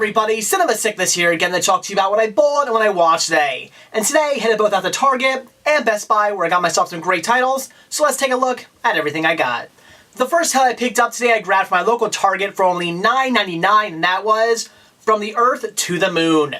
everybody, Cinema Sickness here again to talk to you about what I bought and what I watched today. And today, headed both out to Target and Best Buy where I got myself some great titles, so let's take a look at everything I got. The first title I picked up today I grabbed from my local Target for only $9.99, and that was From the Earth to the Moon.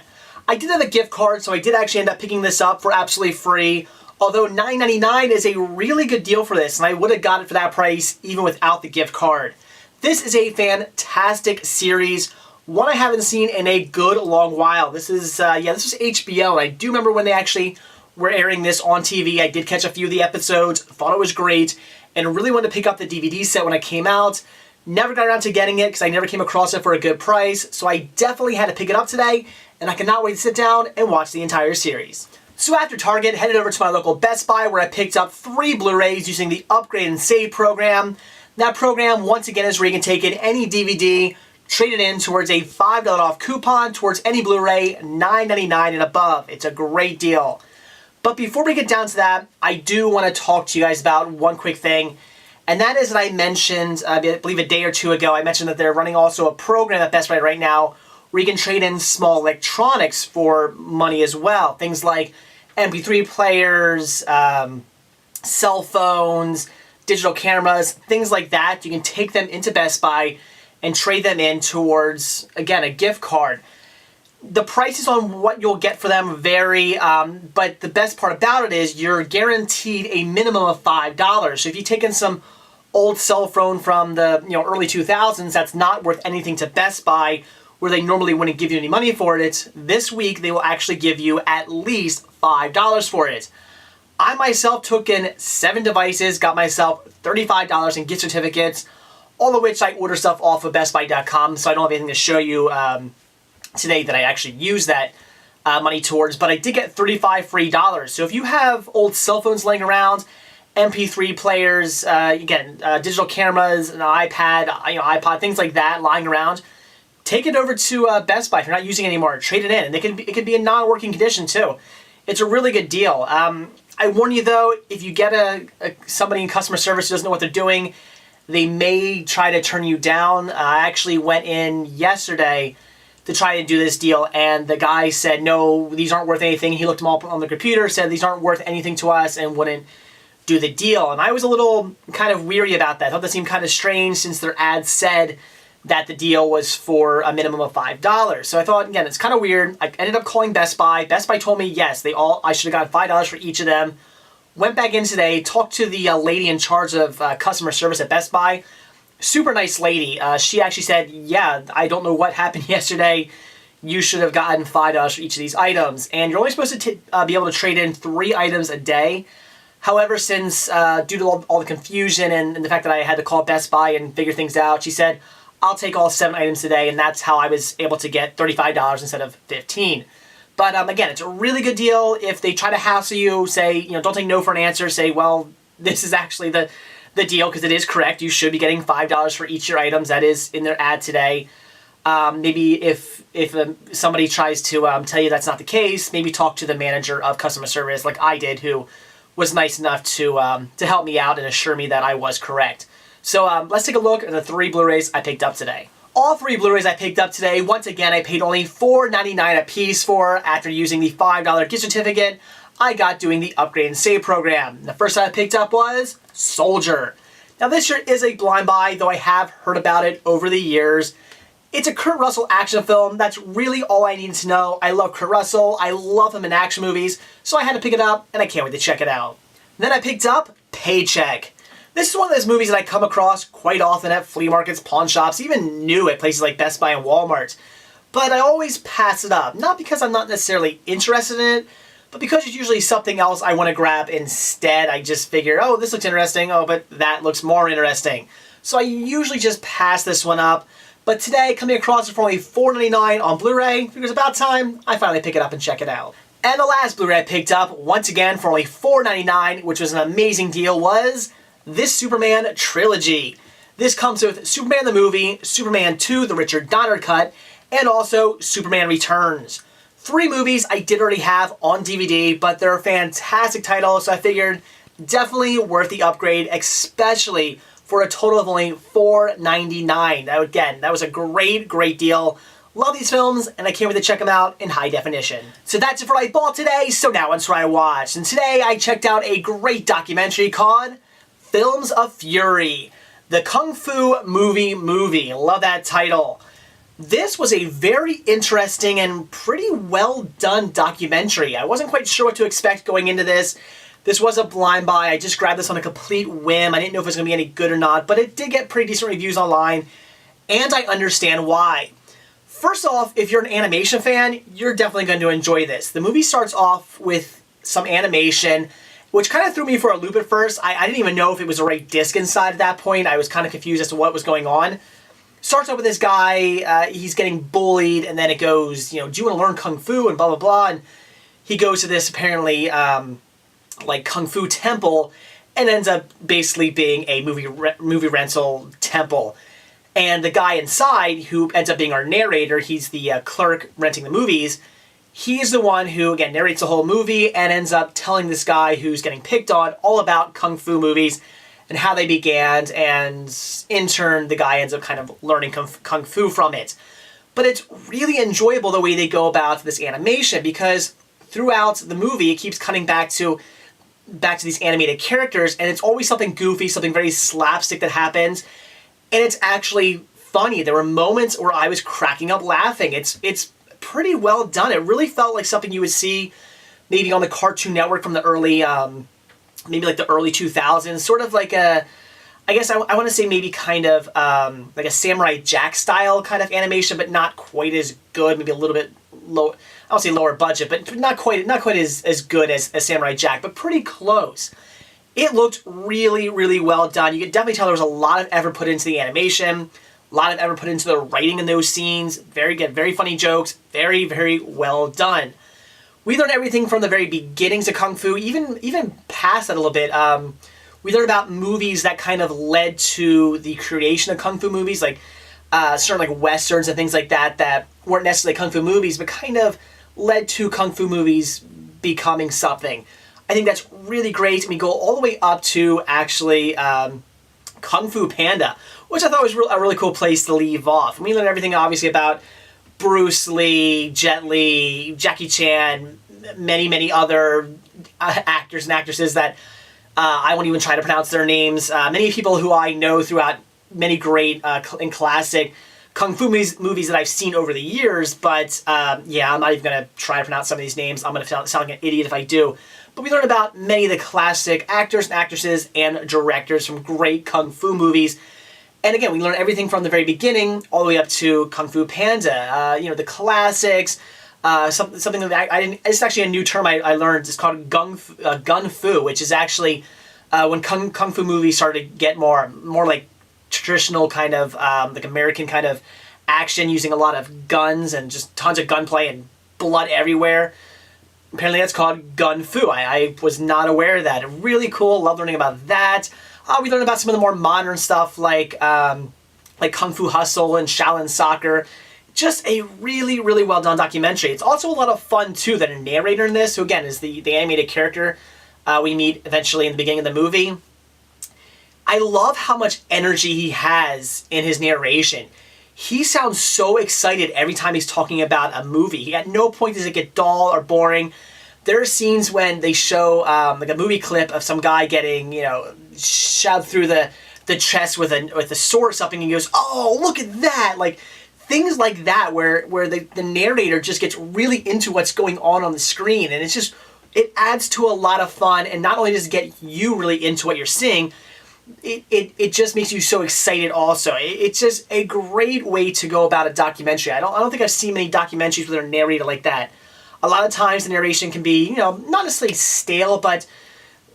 I did have a gift card, so I did actually end up picking this up for absolutely free, although $9.99 is a really good deal for this, and I would have got it for that price even without the gift card. This is a fantastic series, one I haven't seen in a good long while. This was HBO, and I do remember when they actually were airing this on TV. I did catch a few of the episodes, thought it was great, and really wanted to pick up the DVD set when it came out. Never got around to getting it because I never came across it for a good price, so I definitely had to pick it up today, and I cannot wait to sit down and watch the entire series. So after Target, headed over to my local Best Buy where I picked up 3 Blu-rays using the Upgrade and Save program. That program, once again, is where you can take in any DVD, trade it in towards a $5 off coupon towards any Blu-ray, $9.99 and above. It's a great deal. But before we get down to that, I do want to talk to you guys about one quick thing. And that is that I mentioned, I believe a day or two ago, I mentioned that they're running also a program at Best Buy right now where you can trade in small electronics for money as well. Things like MP3 players, cell phones, digital cameras, things like that. You can take them into Best Buy and trade them in towards, again, a gift card. The prices on what you'll get for them vary, but the best part about it is you're guaranteed a minimum of $5. So if you take in some old cell phone from the early 2000s that's not worth anything to Best Buy, where they normally wouldn't give you any money for it, this week they will actually give you at least $5 for it. I myself took in 7 devices, got myself $35 in gift certificates, all of which I order stuff off of BestBuy.com, so I don't have anything to show you today that I actually used that money towards, but I did get $35 free. So if you have old cell phones laying around, MP3 players, digital cameras, an iPad, iPod, things like that lying around, take it over to Best Buy if you're not using it anymore. Trade it in, and it can be in non-working condition too. It's a really good deal. I warn you though, if you get somebody in customer service who doesn't know what they're doing, they may try to turn you down. I actually went in yesterday to try to do this deal, and the guy said, no, these aren't worth anything. He looked them all up on the computer, said these aren't worth anything to us, and wouldn't do the deal. And I was a little kind of weary about that. I thought that seemed kind of strange since their ad said that the deal was for a minimum of $5. So I thought, again, it's kind of weird. I ended up calling Best Buy. Best Buy told me, yes, I should have gotten $5 for each of them. Went back in today, talked to the lady in charge of customer service at Best Buy. Super nice lady. She actually said, yeah, I don't know what happened yesterday. You should have gotten $5 for each of these items. And you're only supposed to be able to trade in 3 items a day. However, since due to all the confusion and the fact that I had to call Best Buy and figure things out, she said, I'll take all 7 items today, and that's how I was able to get $35 instead of $15. But again, it's a really good deal. If they try to hassle you, say, don't take no for an answer, say, well, this is actually the deal, because it is correct. You should be getting $5 for each of your items. That is in their ad today. Maybe if somebody tries to tell you that's not the case, maybe talk to the manager of customer service like I did, who was nice enough to help me out and assure me that I was correct. So let's take a look at the 3 Blu-rays I picked up today. All 3 Blu-rays I picked up today, once again, I paid only $4.99 a piece for after using the $5 gift certificate I got doing the Upgrade and Save program. The first one I picked up was Soldier. Now this shirt is a blind buy, though I have heard about it over the years. It's a Kurt Russell action film. That's really all I need to know. I love Kurt Russell. I love him in action movies, so I had to pick it up, and I can't wait to check it out. Then I picked up Paycheck. This is one of those movies that I come across quite often at flea markets, pawn shops, even new at places like Best Buy and Walmart. But I always pass it up, not because I'm not necessarily interested in it, but because it's usually something else I want to grab instead. I just figure, oh, this looks interesting, oh, but that looks more interesting. So I usually just pass this one up. But today, coming across it for only $4.99 on Blu-ray, figures about time I finally pick it up and check it out. And the last Blu-ray I picked up, once again for only $4.99, which was an amazing deal, was this Superman trilogy. This comes with Superman the movie, Superman 2, the Richard Donner cut, and also Superman Returns. 3 movies I did already have on DVD, but they're fantastic titles, so I figured definitely worth the upgrade, especially for a total of only $4.99. Now again, that was a great deal. Love these films, and I can't wait to check them out in high definition. So that's it for what I bought today, so now on to what I watched. And today I checked out a great documentary called Films of Fury, the Kung Fu movie. Love that title. This was a very interesting and pretty well done documentary. I wasn't quite sure what to expect going into this. This was a blind buy. I just grabbed this on a complete whim. I didn't know if it was going to be any good or not, but it did get pretty decent reviews online, and I understand why. First off, if you're an animation fan, you're definitely going to enjoy this. The movie starts off with some animation, which kind of threw me for a loop at first. I didn't even know if it was the right disc inside at that point. I was kind of confused as to what was going on. Starts off with this guy, he's getting bullied, and then it goes, do you want to learn Kung Fu, and blah, blah, blah, and he goes to this apparently, like, Kung Fu temple, and ends up basically being a movie rental temple. And the guy inside, who ends up being our narrator, he's the clerk renting the movies, he's the one who, again, narrates the whole movie and ends up telling this guy who's getting picked on all about Kung Fu movies and how they began, and in turn, the guy ends up kind of learning Kung Fu from it. But it's really enjoyable the way they go about this animation, because throughout the movie, it keeps cutting back to these animated characters, and it's always something goofy, something very slapstick that happens. And it's actually funny. There were moments where I was cracking up laughing. It's pretty well done. It really felt like something you would see maybe on the Cartoon Network from the early, maybe like the early 2000s. Sort of like a, I guess I want to say maybe kind of like a Samurai Jack style kind of animation, but not quite as good. Maybe a little bit low. I won't say lower budget, but not quite as good as Samurai Jack, but pretty close. It looked really, really well done. You could definitely tell there was a lot of effort put into the animation, a lot of effort put into the writing in those scenes. Very good, very funny jokes, very, very well done. We learned everything from the very beginnings of Kung Fu, even past that a little bit. We learned about movies that kind of led to the creation of Kung Fu movies, like certain like Westerns and things like that, that weren't necessarily Kung Fu movies, but kind of led to Kung Fu movies becoming something. I think that's really great. And we go all the way up to actually Kung Fu Panda, which I thought was a really cool place to leave off. And we learned everything obviously about Bruce Lee, Jet Li, Jackie Chan, many, many other actors and actresses that I won't even try to pronounce their names. Many people who I know throughout many great and classic Kung Fu movies that I've seen over the years. But yeah, I'm not even going to try to pronounce some of these names. I'm going to sound like an idiot if I do. But we learned about many of the classic actors and actresses and directors from great Kung Fu movies. And again, we learned everything from the very beginning all the way up to Kung Fu Panda. The classics. Something that I didn't. It's actually a new term I learned. It's called gun fu, which is actually when Kung Fu movies started to get more like traditional kind of like American kind of action, using a lot of guns and just tons of gunplay and blood everywhere. Apparently that's called gun fu. I was not aware of that. Really cool. Love learning about that. We learned about some of the more modern stuff like Kung Fu Hustle and Shaolin Soccer. Just a really, really well done documentary. It's also a lot of fun too that a narrator in this, who again is the animated character we meet eventually in the beginning of the movie. I love how much energy he has in his narration. He sounds so excited every time he's talking about a movie. At no point does it get dull or boring. There are scenes when they show like a movie clip of some guy getting, shoved through the chest with a sword or something, and he goes, "Oh, look at that!" Like things like that, where the narrator just gets really into what's going on the screen, and it adds to a lot of fun. And not only does it get you really into what you're seeing, it just makes you so excited also. It's just a great way to go about a documentary. I don't think I've seen many documentaries with a narrator like that. A lot of times the narration can be, not necessarily stale, but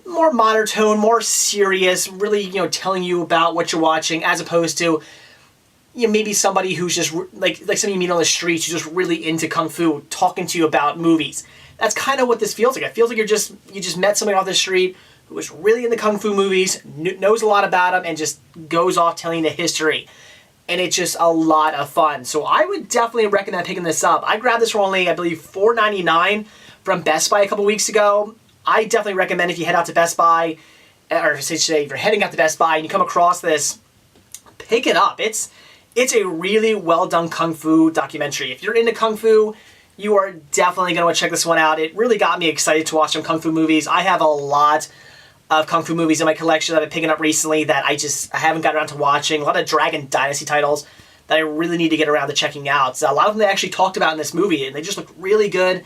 more monotone, more serious, really, telling you about what you're watching, as opposed to, maybe somebody who's just, like somebody you meet on the streets who's just really into Kung Fu, talking to you about movies. That's kind of what this feels like. It feels like you just met somebody off the street who was really into Kung Fu movies, knows a lot about them, and just goes off telling the history. And it's just a lot of fun. So I would definitely recommend picking this up. I grabbed this for only, I believe, $4.99 from Best Buy a couple weeks ago. I definitely recommend if you head out to Best Buy, or say if you're heading out to Best Buy and you come across this, pick it up. It's It's a really well done Kung Fu documentary. If you're into Kung Fu, you are definitely going to want to check this one out. It really got me excited to watch some Kung Fu movies. I have a lot of Kung Fu movies in my collection that I've been picking up recently that I haven't got around to watching. A lot of Dragon Dynasty titles that I really need to get around to checking out. So a lot of them they actually talked about in this movie, and they just look really good.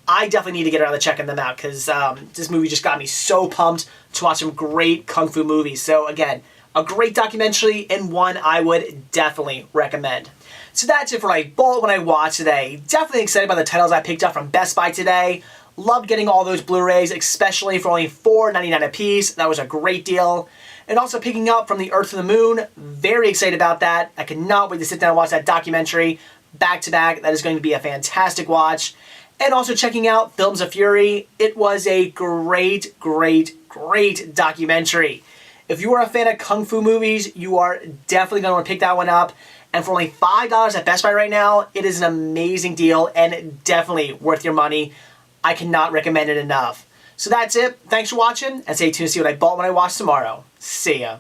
I definitely need to get around to checking them out because this movie just got me so pumped to watch some great Kung Fu movies. So again, a great documentary and one I would definitely recommend. So that's it for my bought when I watched today. Definitely excited by the titles I picked up from Best Buy today. Loved getting all those Blu-rays, especially for only $4.99 a piece. That was a great deal. And also picking up From the Earth to the Moon. Very excited about that. I cannot wait to sit down and watch that documentary back to back. That is going to be a fantastic watch. And also checking out Films of Fury. It was a great documentary. If you are a fan of Kung Fu movies, you are definitely going to want to pick that one up. And for only $5 at Best Buy right now, it is an amazing deal and definitely worth your money. I cannot recommend it enough. So that's it. Thanks for watching, and stay tuned to see what I bought when I watch tomorrow. See ya.